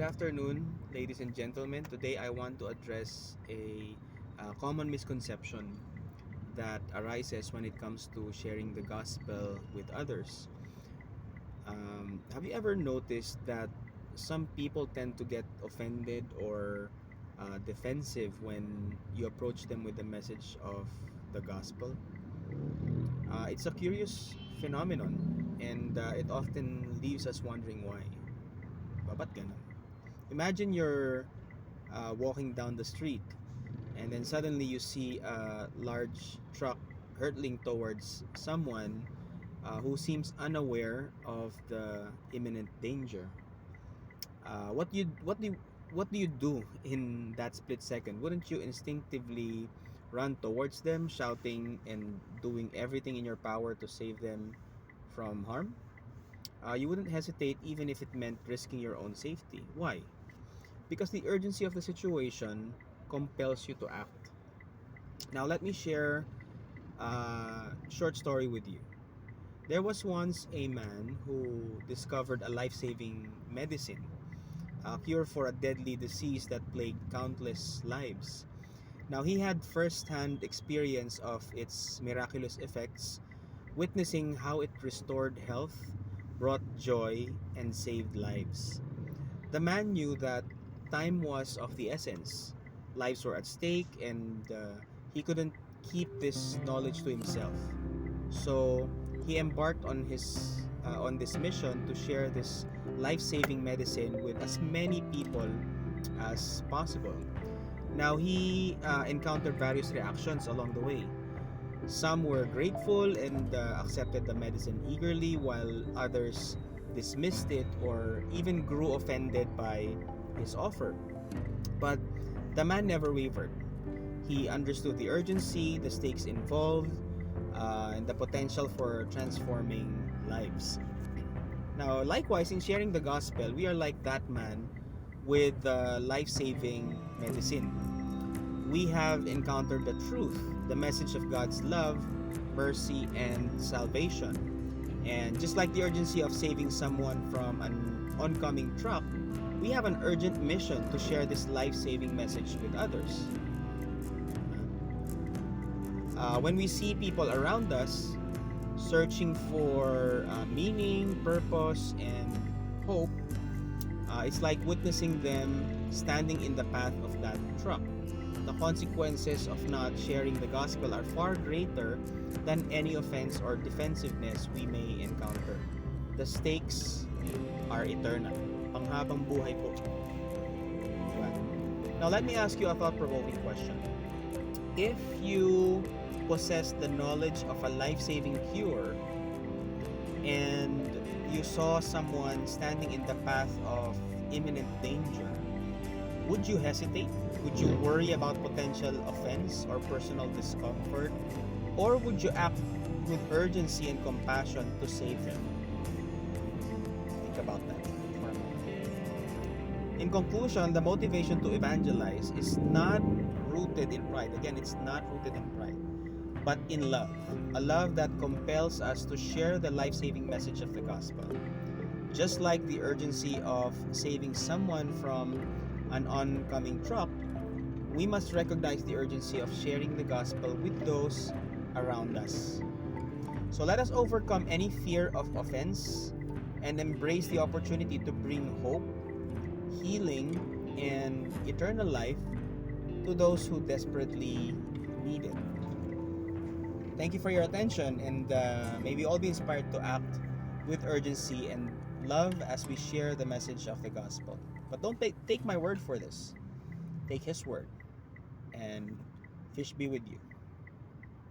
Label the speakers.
Speaker 1: afternoon, ladies and gentlemen. Today I want to address a common misconception that arises when it comes to sharing the gospel with others. Have you ever noticed that some people tend to get offended or defensive when you approach them with the message of the gospel? It's a curious phenomenon, and it often leaves us wondering why. Ba't ganun? Imagine you're walking down the street and then suddenly you see a large truck hurtling towards someone who seems unaware of the imminent danger. What do you do in that split second? Wouldn't you instinctively run towards them, shouting and doing everything in your power to save them from harm? You wouldn't hesitate even if it meant risking your own safety. Why? Because the urgency of the situation compels you to act. Now, let me share a short story with you. There was once a man who discovered a life saving medicine, a cure for a deadly disease that plagued countless lives. Now, he had first hand experience of its miraculous effects, witnessing how it restored health, brought joy, and saved lives. The man knew that time was of the essence. Lives were at stake, and he couldn't keep this knowledge to himself. So he embarked on this mission to share this life-saving medicine with as many people as possible. Now he encountered various reactions along the way. Some were grateful and accepted the medicine eagerly, while others dismissed it or even grew offended by his offer. But the man never wavered. He understood the urgency, the stakes involved, and the potential for transforming lives. Now, likewise, in sharing the gospel, we are like that man with the life saving medicine. We have encountered the truth, the message of God's love, mercy, and salvation. And just like the urgency of saving someone from an oncoming truck, we have an urgent mission to share this life saving message with others. When we see people around us searching for meaning, purpose, and hope, it's like witnessing them standing in the path of that truck. The consequences of not sharing the gospel are far greater than any offense or defensiveness we may encounter. The stakes are eternal. Panghabang buhay po. Diba? Now let me ask you a thought-provoking question. If you possess the knowledge of a life-saving cure and you saw someone standing in the path of imminent danger, would you hesitate? Would you worry about potential offense or personal discomfort? Or would you act with urgency and compassion to save them? Think about that for a moment. In conclusion, the motivation to evangelize is not rooted in pride. Again, it's not rooted in pride, but in love. A love that compels us to share the life-saving message of the gospel. Just like the urgency of saving someone from an oncoming truck, we must recognize the urgency of sharing the gospel with those around us. So let us overcome any fear of offense and embrace the opportunity to bring hope, healing, and eternal life to those who desperately need it. Thank you for your attention, and may we all be inspired to act with urgency and love as we share the message of the gospel. But don't take my word for this. Take His word, and fish be with you.